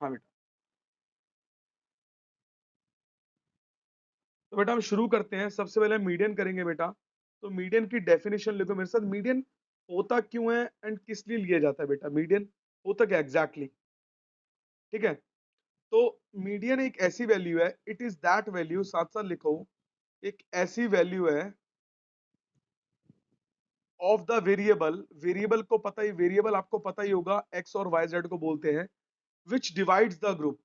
हाँ बेटा, तो बेटा हम शुरू करते हैं। सबसे पहले मीडियन करेंगे बेटा। तो मीडियन की डेफिनेशन लिखो मेरे साथ। मीडियन होता क्यों है एंड किस लिए लिया जाता है बेटा? मीडियन होता क्या एग्जैक्टली exactly? ठीक है। तो मीडियन एक ऐसी वैल्यू है, इट इज दैट वैल्यू, साथ साथ लिखो, एक ऐसी वैल्यू है ऑफ द वेरिएबल। वेरिएबल को पता ही, वेरिएबल आपको पता ही होगा, एक्स और वाई जेड को बोलते हैं। विच डिवाइड्स द ग्रुप,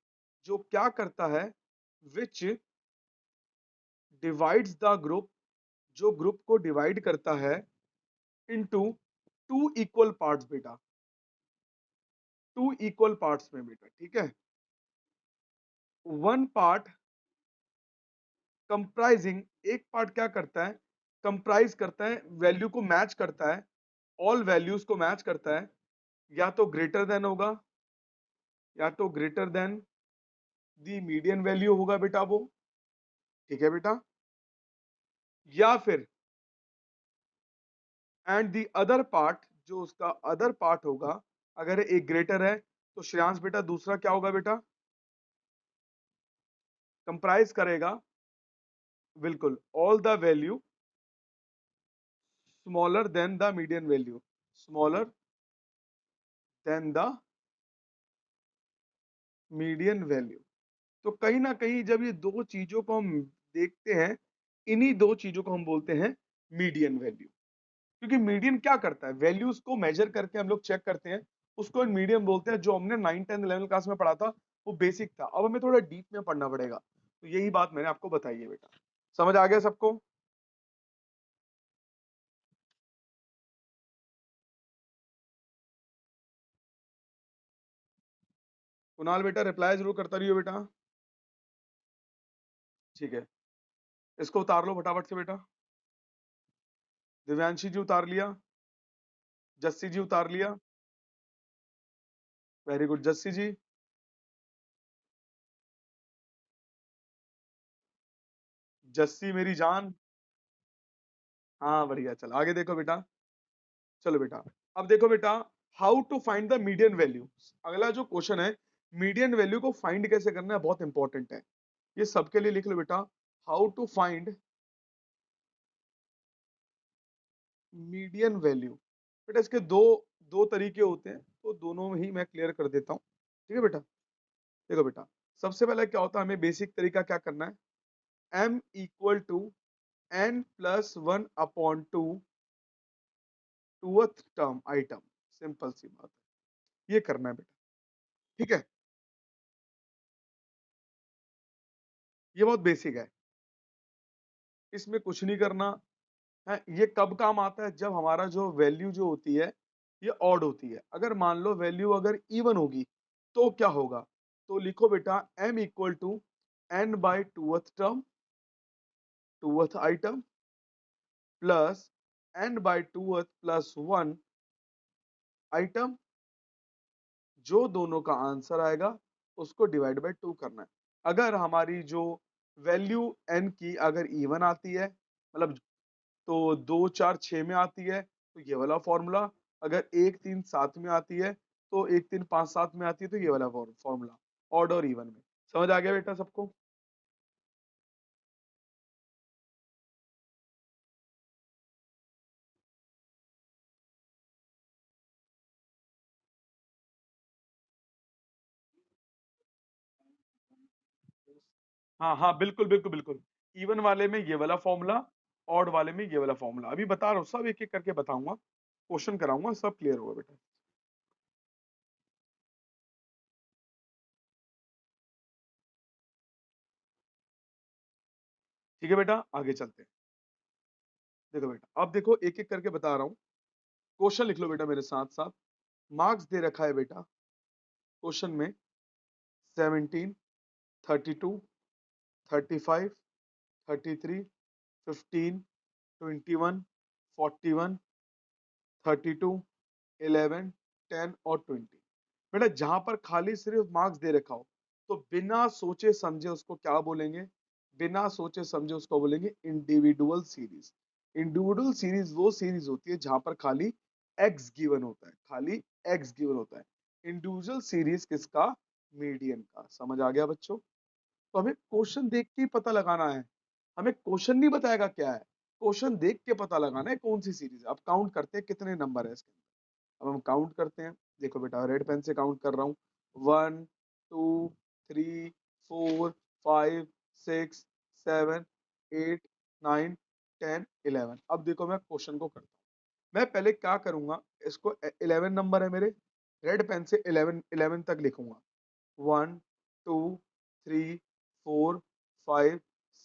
जो क्या करता है, विच डिवाइड्स द ग्रुप, जो ग्रुप को डिवाइड करता है इनटू टू इक्वल पार्ट्स बेटा, टू इक्वल पार्ट्स में बेटा। ठीक है। वन पार्ट कंप्राइजिंग, एक पार्ट क्या करता है, कंप्राइज करता है, वैल्यू को मैच करता है, ऑल वैल्यूज को मैच करता है, या तो ग्रेटर देन होगा, या तो ग्रेटर देन दी मीडियन वैल्यू होगा बेटा वो। ठीक है बेटा। या फिर एंड दी अदर पार्ट, जो उसका अदर पार्ट होगा, अगर एक ग्रेटर है तो श्रेयांश बेटा दूसरा क्या होगा बेटा, कंप्राइज करेगा, बिल्कुल, all the value smaller than the median value, smaller than the median value. तो कहीं ना कहीं जब ये दो चीजों को हम देखते हैं, इन्हीं दो चीजों को हम बोलते हैं मीडियन वैल्यू। क्योंकि मीडियन क्या करता है, वैल्यूज को मेजर करके हम लोग चेक करते हैं, उसको मीडियन बोलते हैं। जो हमने 9 10 11 क्लास में पढ़ा था वो बेसिक था, अब हमें थोड़ा डीप में पढ़ना पड़ेगा। तो यही बात मैंने आपको बताई है बेटा। समझ आ गया सबको? कुणाल बेटा रिप्लाई जरूर करता रहियो बेटा। ठीक है, इसको उतार लो फटाफट से बेटा। दिव्यांशी जी उतार लिया, जस्सी जी उतार लिया, वेरी गुड जस्सी जी। जस्सी मेरी जान। हाँ बढ़िया, चल आगे देखो बेटा। चलो बेटा, अब देखो बेटा, how to find the median value. अगला जो क्वेश्चन है, मीडियन वैल्यू को फाइंड कैसे करना है, बहुत इंपॉर्टेंट है। ये सबके लिए लिख लो बेटा। How to find median value. बेटा इसके दो दो तरीके होते हैं, तो दोनों ही मैं क्लियर कर देता हूँ। ठीक है बेटा। देखो बेटा, सबसे पहले क्या होता है, हमें बेसिक तरीका क्या करना है, m equal to n plus one upon two tooth term item. Simple सी बात है, ये करना है बेटा। ठीक है, ये बहुत बेसिक है, इसमें कुछ नहीं करना है। ये कब काम आता है, जब हमारा जो वैल्यू जो होती है ये ऑड होती है। अगर मान लो वैल्यू अगर इवन होगी तो क्या होगा, तो लिखो बेटा m equal to n by twoth term, twoth item, plus n by twoth plus one item. जो दोनों का आंसर आएगा उसको डिवाइड बाई टू करना है। अगर हमारी जो वैल्यू n की अगर इवन आती है, मतलब तो 2 4 6 में आती है तो ये वाला फॉर्मूला, अगर 1 3 7 में आती है, तो 1 3 5 7 में आती है तो ये वाला फॉर्मूला, ऑड और इवन में। समझ आ गया बेटा सबको? हाँ हाँ बिल्कुल बिल्कुल बिल्कुल। इवन वाले में ये वाला फॉर्मूला, ऑड वाले में ये वाला फॉर्मूला। अभी बता रहा हूँ, सब एक एक करके बताऊंगा, क्वेश्चन कराऊंगा, सब क्लियर होगा बेटा। ठीक है बेटा, आगे चलते हैं। देखो बेटा, अब देखो एक एक करके बता रहा हूँ, क्वेश्चन लिख लो बेटा मेरे साथ साथ। मार्क्स दे रखा है बेटा क्वेश्चन में, 17, 32, 35, 33, 15, 21, 41, 32, 11, 10 और 20। बेटा जहां पर खाली सिर्फ मार्क्स दे रखा हो तो बिना सोचे समझे उसको क्या बोलेंगे, बिना सोचे समझे उसको बोलेंगे इंडिविजुअल सीरीज। इंडिविजुअल सीरीज वो सीरीज होती है जहां पर खाली एक्स गिवन होता है, खाली एक्स गिवन होता है। इंडिविजुअल सीरीज किसका, मीडियन का। समझ आ गया बच्चों? तो हमें क्वेश्चन देख के ही पता लगाना है, हमें क्वेश्चन नहीं बताएगा क्या है, क्वेश्चन देख के पता लगाना है कौन सी सीरीज है। अब काउंट करते हैं कितने नंबर है इसके अंदर। अब हम काउंट करते हैं। देखो बेटा, रेड पेन से काउंट कर रहा हूँ। 1 2 3 4 5 6 7 8 9 10 11। अब देखो मैं क्वेश्चन को करता हूँ। मैं पहले क्या करूंगा, इसको 11 नंबर है मेरे, रेड पेन से 11 तक लिखूंगा। 1 2 3 4 5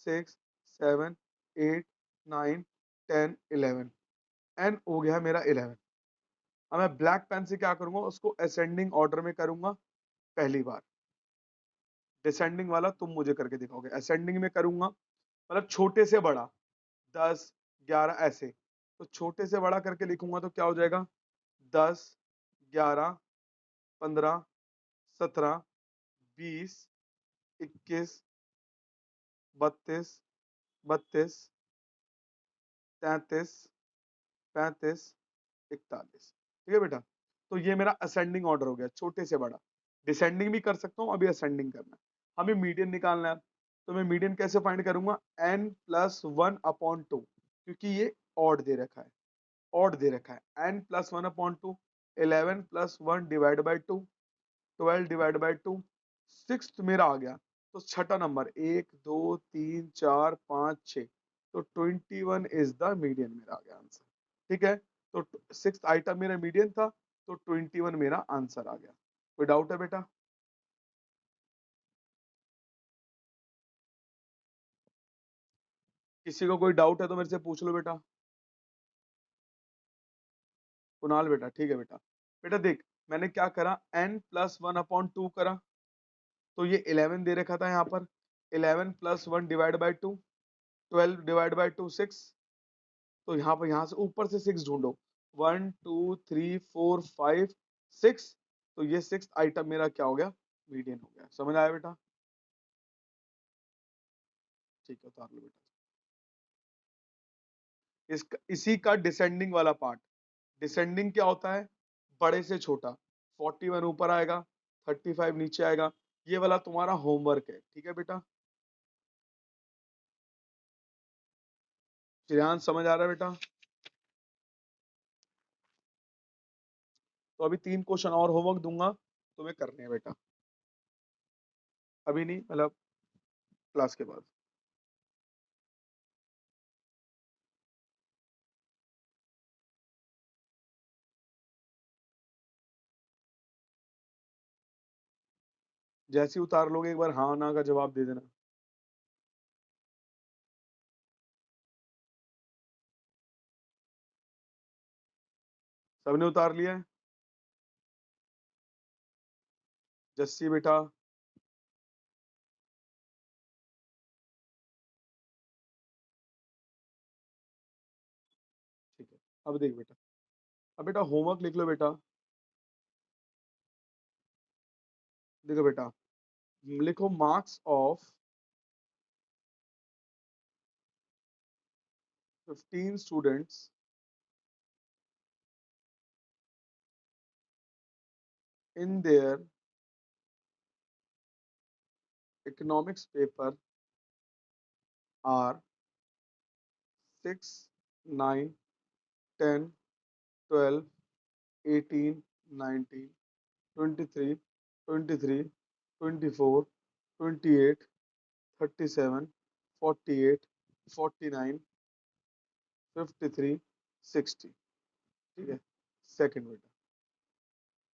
6 7 8 9 10 11। एन हो गया मेरा 11। अब मैं ब्लैक पेन से क्या करूंगा, उसको असेंडिंग ऑर्डर में करूंगा पहली बार। डिसेंडिंग वाला तुम मुझे करके दिखाओगे, असेंडिंग में करूंगा मतलब छोटे से बड़ा, 10 11 ऐसे। तो छोटे से बड़ा करके लिखूंगा तो क्या हो जाएगा, 10 11 15 17 20 21 32 32 33 35 41। ठीक है बेटा, तो ये मेरा असेंडिंग ऑर्डर हो गया, छोटे से बड़ा। डिसेंडिंग भी कर सकता हूँ, अभी असेंडिंग करना है। हमें मीडियन निकालना है, तो मैं मीडियन कैसे फाइंड करूंगा, n+1/2, क्योंकि ये ऑड दे रखा है, ऑड दे रखा है। n+1/2, 11+1 divide by 2, 12 divide by 2, six मेरा आ गया। तो छठा नंबर, 1 2 3 4 5 6, तो 21 इज द मीडियन, मेरा आ गया आंसर। ठीक है, तो सिक्स आइटम मेरा मीडियन था, तो 21 मेरा आंसर आ गया। कोई डाउट है बेटा? किसी को कोई डाउट है तो मेरे से पूछ लो बेटा। कुणाल बेटा, ठीक है बेटा। बेटा देख, मैंने क्या करा, n+1/2 करा, तो ये 11 दे रखा था यहाँ पर। 11+1 डिवाइड बाई 2, 12 डिवाइड बाई 2 6। तो यहाँ पर, यहाँ से ऊपर से 6 ढूंढो, 1 2 3 4 5 6। तो ये सिक्स आइटम मेरा क्या हो गया, मीडियन हो गया। समझ आया बेटा? ठीक है, उतार लो बेटा। इसी का डिसेंडिंग वाला पार्ट। डिसेंडिंग क्या होता है, बड़े से छोटा। 41 ऊपर आएगा, 35 नीचे आएगा। ये वाला तुम्हारा होमवर्क है, ठीक है बेटा? श्रेयांश समझ आ रहा है बेटा? तो अभी 3 क्वेश्चन और होमवर्क दूंगा, तुम्हें करने हैं बेटा। अभी नहीं, मतलब क्लास के बाद। जैसे ही उतार लोगे एक बार हाँ ना का जवाब दे देना। सबने उतार लिया है? जस्सी बेटा, ठीक है। अब देख बेटा, अब बेटा होमवर्क लिख लो बेटा। देखो बेटा, लिखो marks of 15 students in their economics paper are 6, 9, 10, 12, 18, 19, 23, 23, 24, 28, 37, 48, 49, 53, 60। ठीक है, सेकंड बेटा,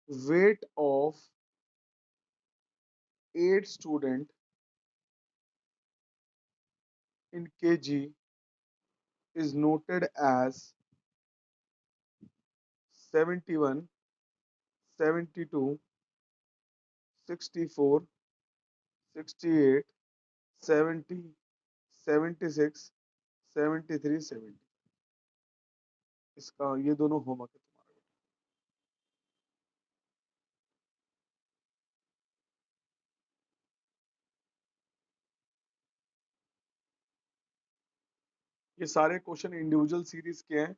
weight of 8 student in kg is noted as 71, 72, 64, 68, 70, 76, 73, 70। इसका ये दोनों होमवर्क है तुम्हारा। ये सारे क्वेश्चन इंडिविजुअल सीरीज के हैं,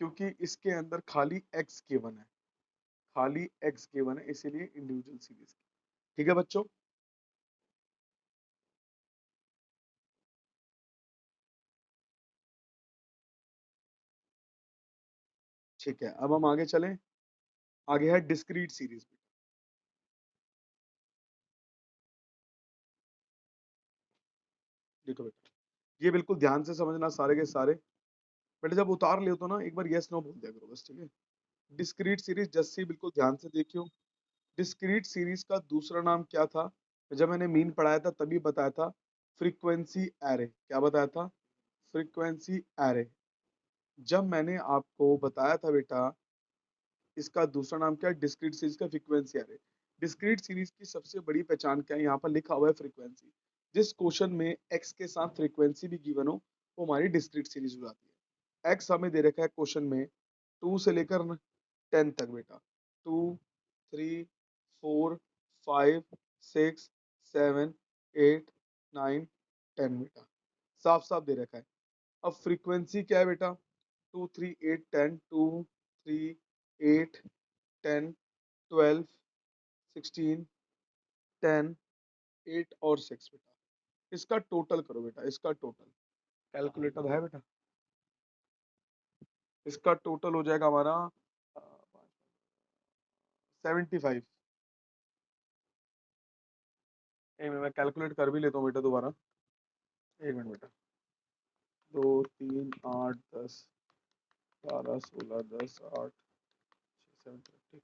क्योंकि इसके अंदर खाली एक्स गिवन है, खाली एक्स गिवन है, इसीलिए इंडिविजुअल सीरीज। ठीक है बच्चों? ठीक है, अब हम आगे चलें। आगे है डिस्क्रीट सीरीज। देखो बेटा, ये बिल्कुल ध्यान से समझना सारे के सारे। बेटा जब उतार ले तो ना एक बार यस नो बोल दिया करो बस, ठीक है? डिस्क्रीट सीरीज, जस्सी बिल्कुल ध्यान से देखियो। डिस्क्रीट सीरीज का दूसरा नाम क्या था? जब मैंने मीन पढ़ाया था तभी बताया था, फ्रीक्वेंसी एरे। क्या बताया था? Frequency array. जब मैंने आपको बताया था बेटा इसका दूसरा नाम क्या है, डिस्क्रीट सीरीज का फ्रीक्वेंसी एरे। डिस्क्रीट सीरीज की सबसे बड़ी पहचान क्या है? यहाँ पर लिखा हुआ है फ्रीक्वेंसी। जिस क्वेश्चन में एक्स के साथ फ्रीक्वेंसी भी गिवन हो वो हमारी डिस्क्रीट सीरीज हो जाती है। एक्स हमें दे रखा है क्वेश्चन में 2 से लेकर 10 तक बेटा। 2, 3, 4, 5, 6, 7, 8, 9, 10 बेटा, साफ साफ दे रखा है। अब फ्रीक्वेंसी क्या है बेटा? 2, 3, 8, 10, 2, 3, 8, 10, 12, 16, 10, 8 और 6 बेटा। इसका टोटल करो बेटा, इसका टोटल। कैलकुलेटर है बेटा? इसका टोटल हो जाएगा हमारा 75। एक मिनट मैं कैलकुलेट कर भी लेता हूँ बेटा दोबारा। एक मिनट बेटा। 2, 3, 8, 10, 12, 16, 10, 8, 6, 7, 8।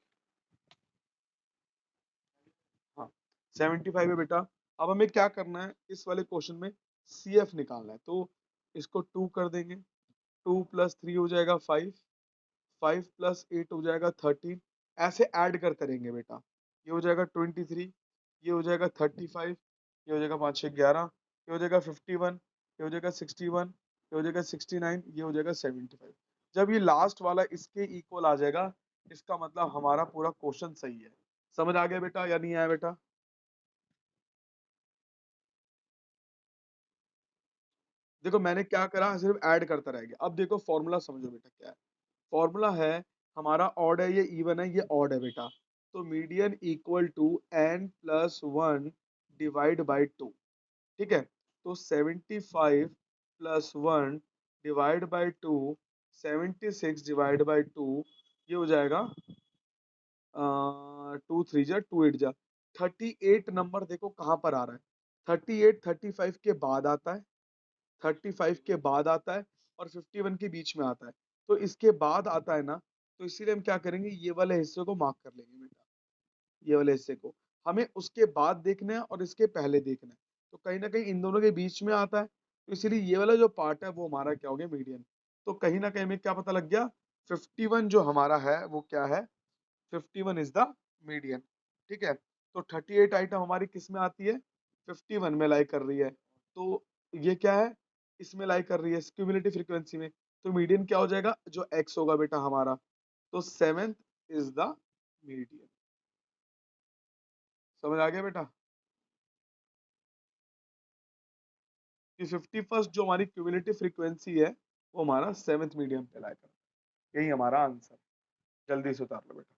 हाँ, 75 है बेटा। अब हमें क्या करना है इस वाले क्वेश्चन में? सी एफ निकालना है, तो इसको 2 कर देंगे। 2 + 3 हो जाएगा 5, 5 + 8 हो जाएगा 13। ऐसे ऐड करते रहेंगे बेटा। ये हो जाएगा 23, ये हो जाएगा 35, ये हो जाएगा 5 6 11, ये हो जाएगा 51, ये हो जाएगा 61, ये हो जाएगा 69, ये हो जाएगा 75। जब ये लास्ट वाला इसके इक्वल आ जाएगा इसका मतलब हमारा पूरा क्वेश्चन सही है। समझ आ गया बेटा या नहीं आया बेटा? देखो मैंने क्या करा, सिर्फ ऐड करता रह गया। अब देखो फॉर्मूला समझो बेटा क्या है। फॉर्मूला है हमारा ऑड है, ये इवन है, ये ऑड है बेटा। तो median equal to n+1 divide by 2। ठीक है, तो 75 + 1 डिवाइड बाई 2, 76 डिवाइड बाई 2, ये हो जाएगा 2 3 जा 2 8 जा 38 नंबर। देखो कहाँ पर आ रहा है? 38 35 के बाद आता है, 35 के बाद आता है और 51 के बीच में आता है। तो इसके बाद आता है ना, तो इसीलिए हम क्या करेंगे, ये वाले हिस्से को मार्क कर लेंगे बेटा। ये वाले हिस्से को हमें उसके बाद देखना है और इसके पहले देखना है। तो कहीं ना कहीं इन दोनों के बीच में आता है, तो इसीलिए ये वाला जो पार्ट है वो हमारा क्या हो गया, मीडियन। तो कहीं ना कहीं हमें क्या पता लग गया, 51 जो हमारा है वो क्या है, 51 इज द मीडियन। ठीक है, तो 38 आइटम हमारी किस में आती है, 51 में लाई कर रही है। तो ये क्या है, इसमें लाई कर रही है क्यूमुलेटिव फ्रीक्वेंसी में। तो मीडियन क्या हो जाएगा, जो एक्स होगा बेटा हमारा, तो 7th इज द मीडियन। समझ आ गया बेटा? कि 51st जो हमारी क्यूमुलेटिव फ्रीक्वेंसी है वो हमारा 7th मीडियन पे लाई कर, यही हमारा आंसर। जल्दी से उतार लो बेटा।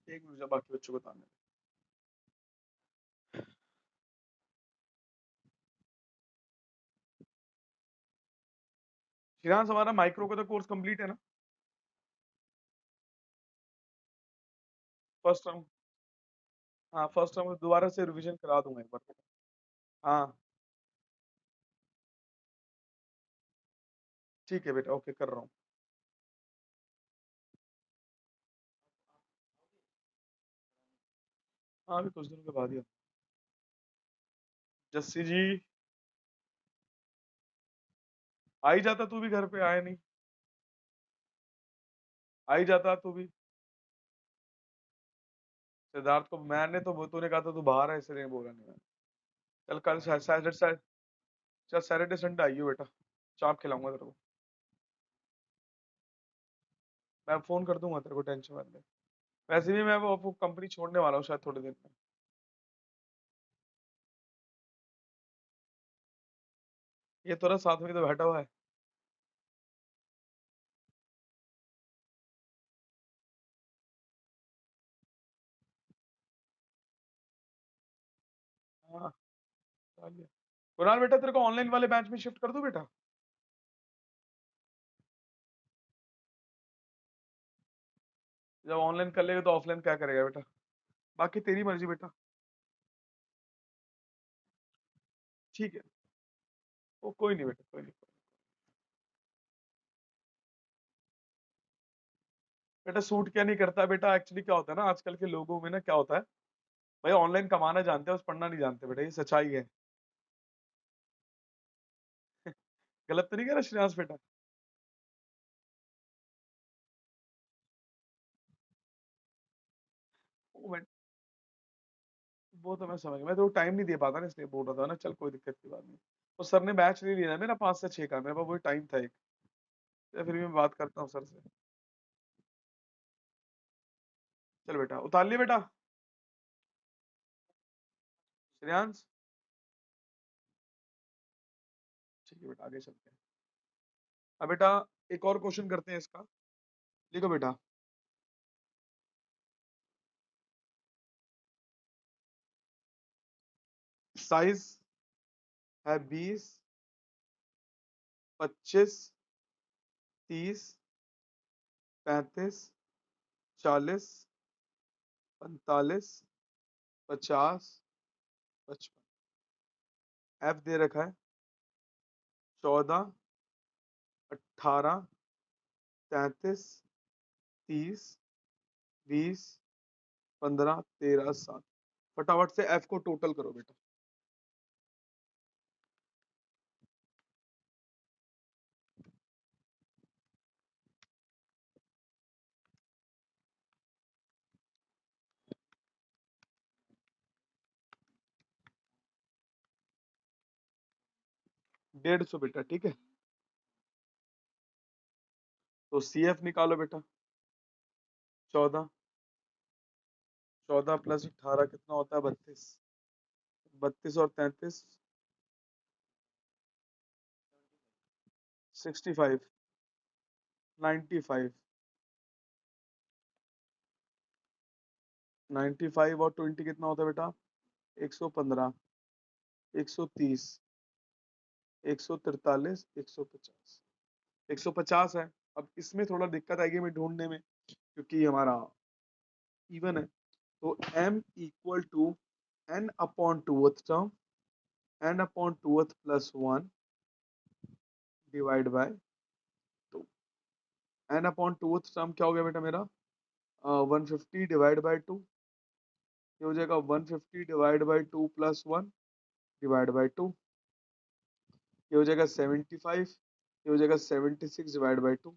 एक मिनट बाकी बच्चों को उतारने दो। श्रेयांश हमारा माइक्रो का तो कोर्स कंप्लीट है ना? फर्स्ट टर्म, हाँ फर्स्ट टर्म दोबारा से रिवीजन करा दूंगा एक बार। हाँ ठीक है बेटा, ओके कर रहा हूँ। हाँ अभी कुछ दिनों के बाद ही। जस्सी जी, आ ही जाता तू भी, घर पे आया नहीं। आ ही जाता तू भी। सिद्धार्थ को मैंने तो तूने कहा था तू बाहर है इसलिए बोला नहीं मैंने। चल कल सैटरडे, चल सैटरडे संडे आइयो बेटा, चाप खिलाऊंगा तेरे को। मैं फोन कर दूंगा तेरे को, टेंशन मत ले। वैसे भी मैं वो कंपनी छोड़ने वाला हूँ शायद थोड़े दिन में। ये थोड़ा साथ में तो बैठा हुआ है। हाँ, चलिए। कुणाल बेटा तेरे को ऑनलाइन वाले बैच में शिफ्ट कर दूं बेटा? जब ऑनलाइन कर लेगा तो ऑफलाइन क्या करेगा बेटा? बाकी तेरी मर्जी बेटा। ठीक है। वो कोई नहीं बेटा, कोई नहीं। बेटा सूट क्या नहीं करता बेटा, एक्चुअली क्या होता है ना, आजकल के लोगों में ना क्या होता है, भाई ऑनलाइन कमाना जानते हैं, बस पढ़ना नहीं जानते बेटा, ये सच्चाई है। गलत तो नहीं कह रहा श्रेयांश बेटा? वो वो तो मैं समझ गया, मैं तो टाइम नहीं दे पाता ना, इसलिए बोल रहा था ना, चल कोई दिक्कत की बात नहीं। तो सर ने बैच नहीं लिया ना मेरा 5 से 6 का, मेरे पास वही टाइम था एक। या फिर भी मैं बात करता हूँ सर से। चल बेटा उतार लिया बेटा। श्रेयांश ठीक है बेटा, आगे चलते हैं। अब बेटा एक और क्वेश्चन करते हैं इसका। लिखो बेटा। साइज है 20, 25, 30, 35, 40, 45, 50, 55। एफ दे रखा है 14, 18, 33, 30, 20, 15, 13, 7। फटाफट से एफ को टोटल करो बेटा। डेढ़ सौ बेटा, ठीक है। तो सी एफ निकालो बेटा। 14, 14 प्लस 18 कितना होता है? 32। 32 और 33, 65, 95, 95 और 20 कितना होता है बेटा? 115, 130, 143, 150। 150 है। अब इसमें थोड़ा दिक्कत आएगी हमें ढूंढने में, क्योंकि हमारा इवन है। तो m equal to n upon twoth term, n upon twoth plus 1 divide by 2। n upon twoth term क्या हो गया बेटा मेरा? 150 डिवाइड बाय 2। ये हो जाएगा 150 divide by 2 plus 1 divide by 2। ये हो जाएगा 75। ये हो जाएगा 76 डिवाइड बाय 2।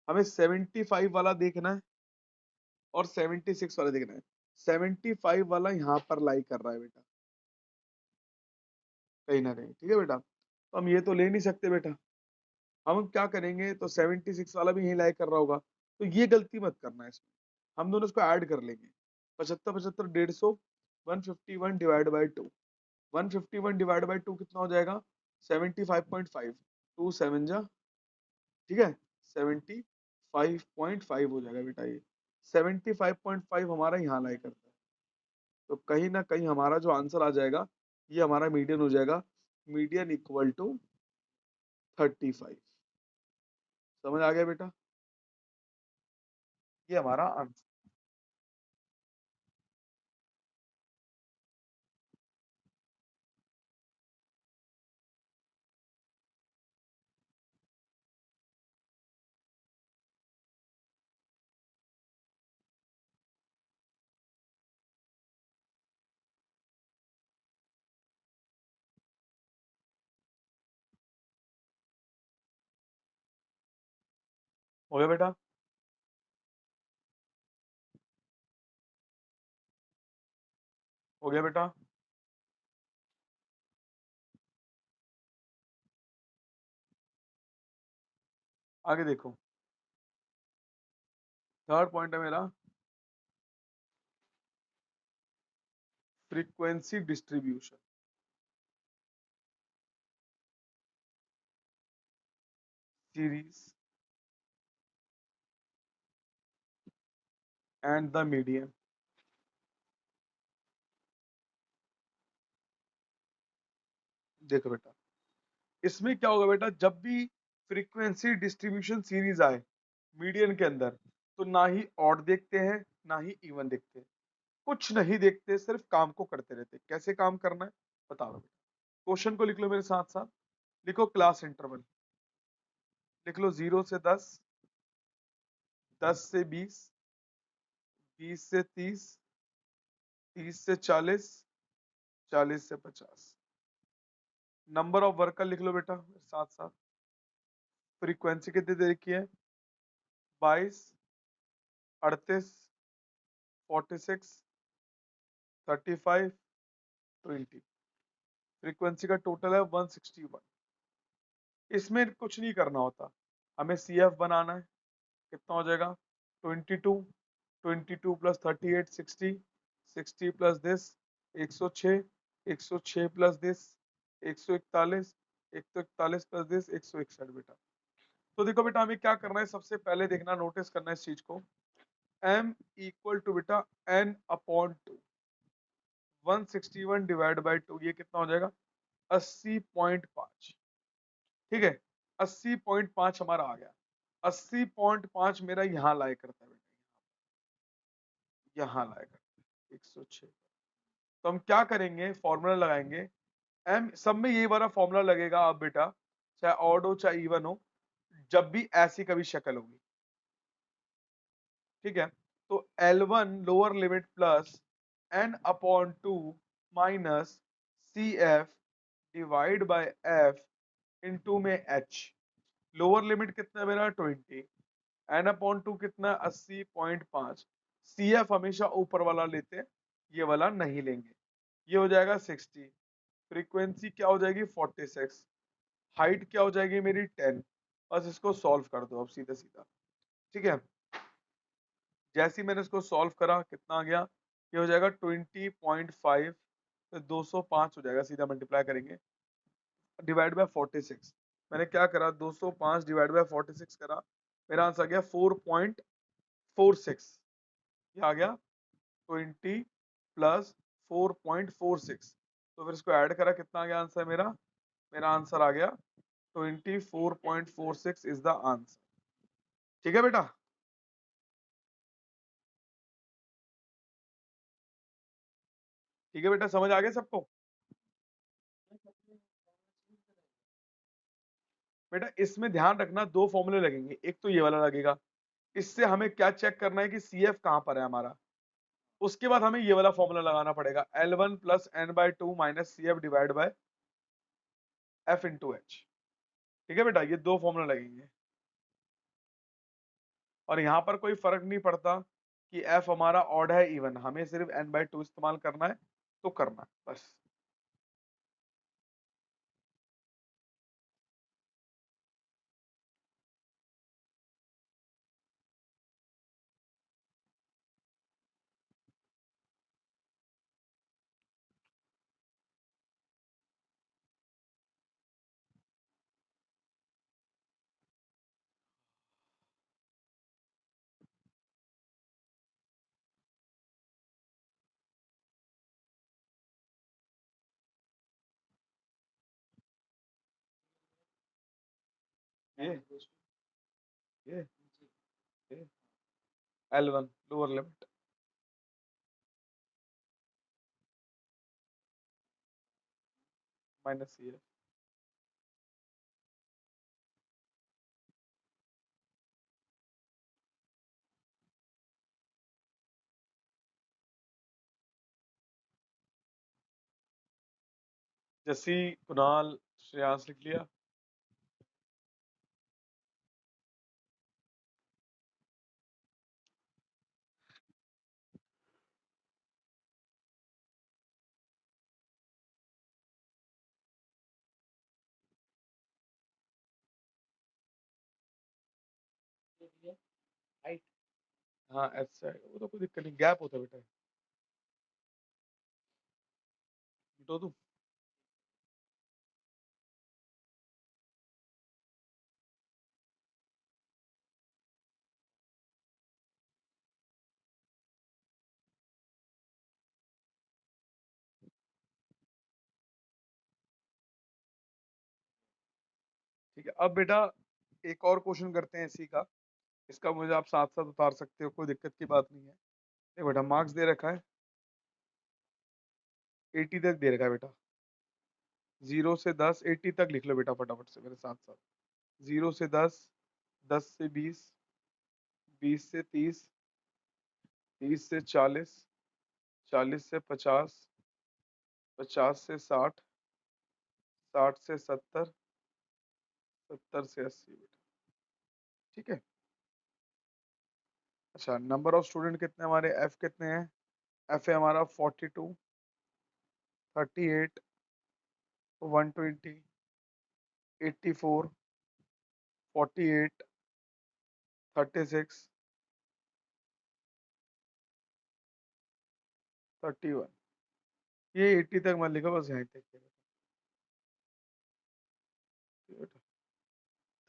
हमें 75 वाला देखना है और 76 वाला देखना है। 75 वाला यहाँ पर लाई कर रहा है बेटा, कहीं ना कहीं, ठीक है बेटा। तो हम ये तो ले नहीं सकते बेटा। हम क्या करेंगे, तो 76 वाला भी यही लाई कर रहा होगा, तो ये गलती मत करना है इसमें। हम दोनों इसको ऐड कर लेंगे। 75, 75, 150, 151 डिवाइड बाई 2। 151 डिवाइड बाई 2 कितना हो जाएगा? 75.5। 2 7 जा, ठीक है, 75.5 हो जाएगा बेटा ये। 75.5 हमारा यहाँ लाई करता है। तो कहीं ना कहीं हमारा जो आंसर आ जाएगा, ये हमारा मीडियन हो जाएगा। Median equal to 35। समझ आ गया बेटा? ये हमारा आंसर हो गया बेटा। हो गया बेटा। आगे देखो। थर्ड पॉइंट है मेरा frequency distribution, series and the median. देखो बेटा, इसमें क्या होगा बेटा, जब भी फ्रीक्वेंसी डिस्ट्रीब्यूशन सीरीज आए मीडियन के अंदर, तो ना ही ऑड देखते हैं ना ही इवन देखते हैं, कुछ नहीं देखते, सिर्फ काम को करते रहते। कैसे काम करना है बता दो बेटा। क्वेश्चन को लिख लो मेरे साथ साथ, लिखो क्लास इंटरवल, लिख लो 0 से 10, 10 से 20, 20 से 30, 30 से 40, 40 से 50। नंबर ऑफ वर्कर लिख लो बेटा साथ साथ। फ्रीक्वेंसी कितनी देखी है, 22, 38, 46, 35, 20। फ्रीक्वेंसी का टोटल है 161। इसमें कुछ नहीं करना होता, हमें सी एफ बनाना है। कितना हो जाएगा, 22, 22 plus 38, 60, 60 plus this 106, 106 plus this 141, 141 plus this 161 बेटा। तो देखो बेटा, हमें क्या करना है, सबसे पहले देखना, नोटिस करना है इस चीज को। m इक्वल टू बेटा n अपॉन 2, 161 डिवाइड बाई 2, ये कितना हो जाएगा, 80.5। ठीक है, 80.5 हमारा आ गया। 80.5 मेरा यहाँ लाया करता है बेटा, यहाँ लाया करता है 106। तो हम क्या करेंगे, फॉर्मूला लगाएंगे। एम सब में ये वाला फॉर्मूला लगेगा अब बेटा, चाहे ऑड हो चाहे इवन हो, जब भी ऐसी कभी शक्ल होगी। ठीक है, तो L1 lower limit plus n upon 2 minus C F divide by F into में h। लोअर लिमिट कितना है मेरा 20, n अपॉन 2 कितना 80.5। सी एफ हमेशा ऊपर वाला लेते हैं, ये वाला नहीं लेंगे। ये हो जाएगा 60, फ्रीक्वेंसी क्या हो जाएगी 46, हाइट क्या हो जाएगी मेरी 10। बस इसको सॉल्व कर दो अब सीधा सीधा। ठीक है, जैसे ही मैंने इसको सॉल्व करा, कितना आ गया, ये हो जाएगा 20.5, तो 205 हो जाएगा, सीधा मल्टीप्लाई करेंगे, डिवाइड बाय 46। मैंने क्या करा, 205 डिवाइड बाय 46 करा, मेरा आंसर आ गया 4.46। ये आ गया 20 प्लस 4.46। तो फिर इसको ऐड करा, कितना आ गया आंसर मेरा, मेरा आंसर आ गया 24.46 इज द आंसर। ठीक है बेटा, ठीक है बेटा, समझ आ गया सबको। बेटा इसमें ध्यान रखना, दो फॉर्मूले लगेंगे, एक तो ये वाला लगेगा, इससे हमें क्या चेक करना है कि सी एफ कहां पर है हमारा। उसके बाद हमें ये वाला फॉर्मूला लगाना पड़ेगा, L1 plus N by two minus C F divide by F into H. ठीक है बेटा, ये दो फॉर्मूला लगेंगे, और यहाँ पर कोई फर्क नहीं पड़ता कि एफ हमारा ऑड है इवन, हमें सिर्फ एन बाई टू इस्तेमाल करना है, तो करना है बस। ये ये ये L1 lower limit minus C F. जैसी, कुणाल, श्रेयांश लिख लिया। हाँ एच से आएगा, वो तो कोई दिक्कत नहीं, गैप होता है बेटा। मिटो दूं, ठीक है, अब बेटा एक और क्वेश्चन करते हैं इसी का। इसका मुझे आप साथ-साथ उतार सकते हो, कोई दिक्कत की बात नहीं है। देखो बेटा मार्क्स दे रखा है, 80 तक दे रखा है बेटा। 0 से 10 80 तक लिख लो बेटा फटाफट से मेरे साथ-साथ। 0 से 10, 10 से 20, 20 से 30, 30 से 40, 40 से 50, 50 से 60, 60 से 70, 70 से 80 बेटा। ठीक है? अच्छा, नंबर ऑफ स्टूडेंट कितने हमारे, एफ कितने हैं? एफ है हमारा 42, 38, 120, 84, 48, 36, 31। ये 80 तक मत लिखो, बस यहीं तक है बेटा।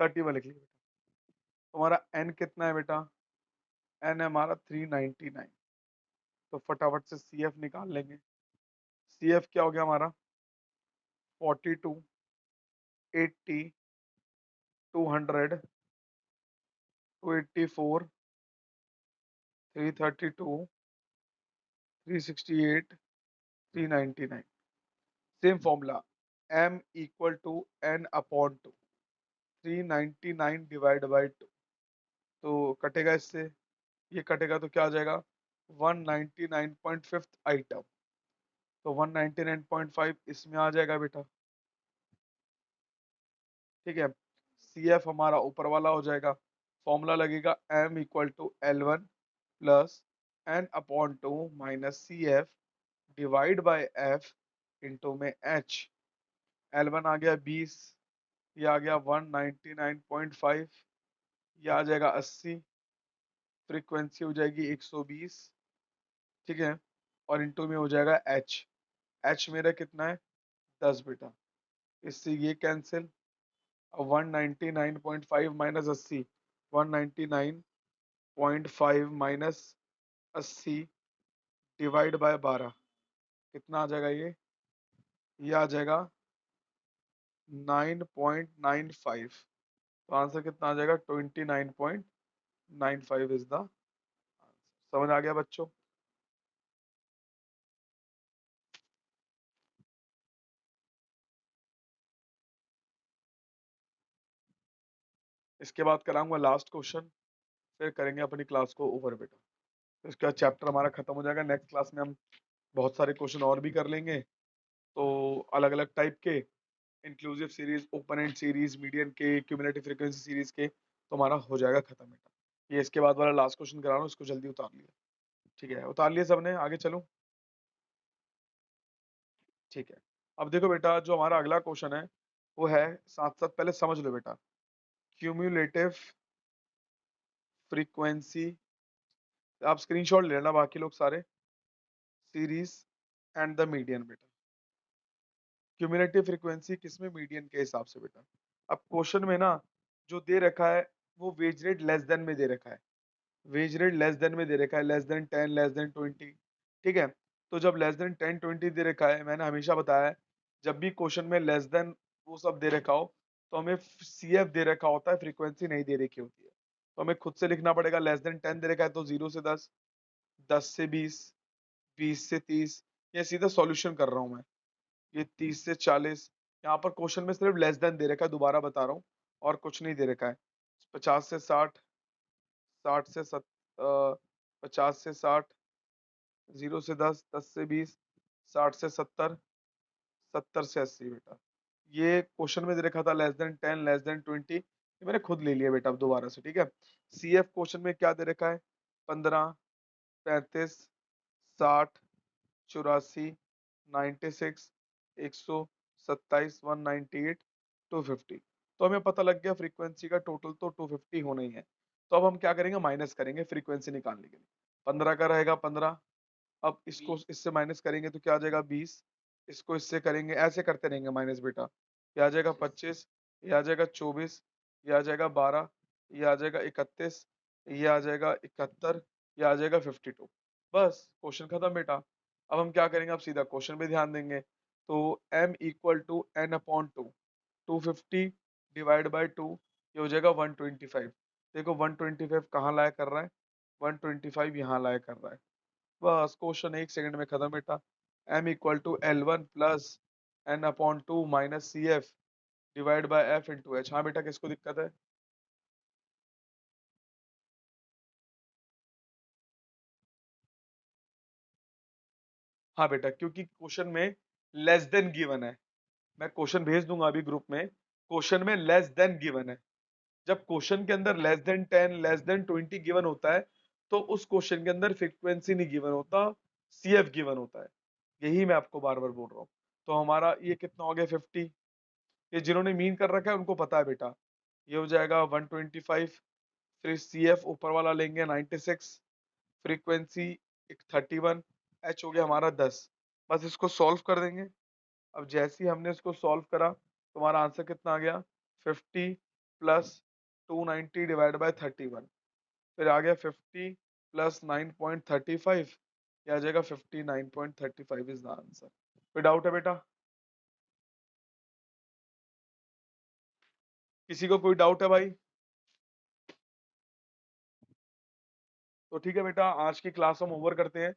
31 लिख लिया बेटा। तुम्हारा एन कितना है बेटा? एन है हमारा 399। तो फटाफट से सी एफ निकाल लेंगे। सी एफ क्या हो गया हमारा? 42, 80, 200, 284, 332, 368, 399। Same formula, m equal to n upon two, 399 divide by two. तो कटेगा इससे, ये कटेगा तो क्या आ जाएगा? 199.5 आइटम। तो 199.5 इसमें आ जाएगा बेटा। ठीक है, सी एफ हमारा ऊपर वाला हो जाएगा। फॉर्मूला लगेगा m equal to L1 plus n upon two minus C F divide by F into में h। L1 आ गया 20, ये आ गया 199.5, ये आ जाएगा 80, फ्रीक्वेंसी हो जाएगी 120। ठीक है, और इंटू में हो जाएगा h। h मेरा कितना है? 10 बेटा। इससे ये cancel, 199.5 minus 80, 199.5 minus 80 divide by 12, कितना आ जाएगा ये आ जाएगा 9.95। तो आंसर कितना आ जाएगा? 29.95 इज द आंसर। समझ आ गया बच्चों? इसके बाद कराऊंगा लास्ट क्वेश्चन, फिर करेंगे अपनी क्लास को ओवर बेटा। तो इसका चैप्टर हमारा खत्म हो जाएगा। नेक्स्ट क्लास में हम बहुत सारे क्वेश्चन और भी कर लेंगे, तो अलग अलग टाइप के, inclusive series, open and series, median के, क्यूमुलेटिव फ्रीक्वेंसी सीरीज के, तो हमारा हो जाएगा खत्म बेटा। ये इसके बाद वाला लास्ट क्वेश्चन करा रहा हूँ, इसको जल्दी उतार लिया। ठीक है, उतार लिया सबने? आगे चलूं? ठीक है, अब देखो बेटा जो हमारा अगला क्वेश्चन है वो है, साथ साथ पहले समझ लो बेटा, क्यूमुलेटिव फ्रीक्वेंसी। आप स्क्रीनशॉट ले लेना बाकी लोग सारे, सीरीज एंड द मीडियन बेटा। क्यूमुलेटिव फ्रीक्वेंसी किसमें? मीडियन के हिसाब से बेटा। अब क्वेश्चन में ना जो दे रखा है वो वेज रेट लेस देन में दे रखा है, वेज रेट लेस देन में दे रखा है, लेस देन 10, लेस देन 20। ठीक है, तो जब लेस देन 10 20 दे रखा है, मैंने हमेशा बताया है जब भी क्वेश्चन में लेस देन वो सब दे रखा हो तो हमें सी एफ दे रखा होता है, फ्रीक्वेंसी नहीं दे रखी होती है। तो हमें खुद से लिखना पड़ेगा, लेस देन 10 दे रखा है तो 0 से 10, 10 से 20, 20 से 30। ये सीधा सॉल्यूशन कर रहा हूँ मैं। ये 30 से 40, यहाँ पर क्वेश्चन में सिर्फ लेस देन दे रखा है, दोबारा बता रहा हूँ, और कुछ नहीं दे रखा है। 50 से 60, 60 से 50 से 60, 0 से 10, 10 से 20, 60 से 70, 70 से 80 बेटा। ये क्वेश्चन में दे रखा था लेस देन 10, लेस देन 20, ये मैंने खुद ले लिया बेटा अब दोबारा से। ठीक है, सी एफ क्वेश्चन में क्या दे रखा है? 15, 35, 60, 84, 96, 127, 198, 250। तो हमें पता लग गया फ्रीक्वेंसी का टोटल तो 250 होना ही है। तो अब हम क्या करेंगे? माइनस करेंगे फ्रीक्वेंसी निकालने के लिए। 15 का रहेगा 15, अब इसको इससे माइनस करेंगे तो क्या आ जाएगा? 20। इसको इससे करेंगे, ऐसे करते रहेंगे माइनस बेटा। ये आ जाएगा 25, ये आ जाएगा 24, ये आ जाएगा 12, ये आ जाएगा 31, ये आ जाएगा 71, ये आ जाएगा 52। बस क्वेश्चन खत्म बेटा। अब हम क्या करेंगे? अब सीधा क्वेश्चन पे ध्यान देंगे। तो m equal to n upon two, 250 divide by 2, ये हो जाएगा 125। देखो 125 कहाँ लाया कर रहा है, 125 यहाँ लाया कर रहा है। बस क्वेश्चन 1 सेकंड में खत्म बेटा। m equal to L1 plus n upon 2 minus C F divide by F into H. हाँ बेटा, किसको दिक्कत है? हाँ बेटा, क्योंकि क्वेश्चन में लेस देन गिवन है। मैं क्वेश्चन भेज दूंगा अभी ग्रुप में। क्वेश्चन में लेस देन गिवन है। जब क्वेश्चन के अंदर less than 10 less than 20 given होता है, तो उस क्वेश्चन के अंदर फ्रीक्वेंसी नहीं गिवन होता, सीएफ गिवन होता है। यही मैं आपको बार बार बोल रहा हूँ। तो हमारा ये कितना हो गया, 50। ये जिन्होंने मीन कर रखा है उनको पता है बेटा। ये हो जाएगा 125, फिर सीएफ ऊपर वाला लेंगे 96, फ्रीक्वेंसी 31, एच हो गया हमारा 10। बस इसको सॉल्व कर देंगे। अब जैसे ही हमने इसको सॉल्व करा, तुम्हारा आंसर कितना आ गया, 50 प्लस 290 डिवाइड बाय 31। फिर आ गया 50 प्लस 9.35, ये आ जाएगा 59.35 इज द आंसर। कोई डाउट है बेटा? किसी को कोई डाउट है भाई? तो ठीक है बेटा, आज की क्लास हम ओवर करते हैं।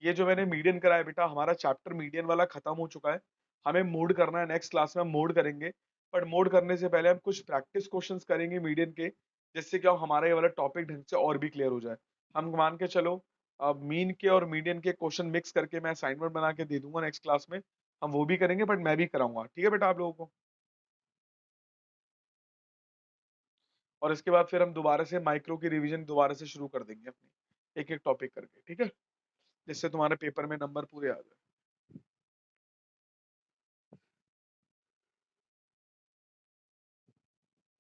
ये जो मैंने मीडियन कराया बेटा, हमारा चैप्टर मीडियन वाला खत्म हो चुका है। हमें मोड करना है, नेक्स्ट क्लास में हम मोड करेंगे। बट मोड करने से पहले हम कुछ प्रैक्टिस क्वेश्चंस करेंगे मीडियन के, जिससे क्या हमारा ये वाला टॉपिक ढंग से और भी क्लियर हो जाए। हम मान के चलो, अब मीन के और मीडियन के क्वेश्चन मिक्स करके मैं असाइनमेंट बना के दे दूंगा नेक्स्ट क्लास में। हम वो भी करेंगे, बट मैं भी कराऊंगा, ठीक है बेटा आप लोगों को। और इसके बाद फिर हम दोबारा से माइक्रो की रिवीजन दोबारा से शुरू कर देंगे अपनी, एक एक टॉपिक करके, ठीक है, जिससे तुम्हारे पेपर में नंबर पूरे आ जाए।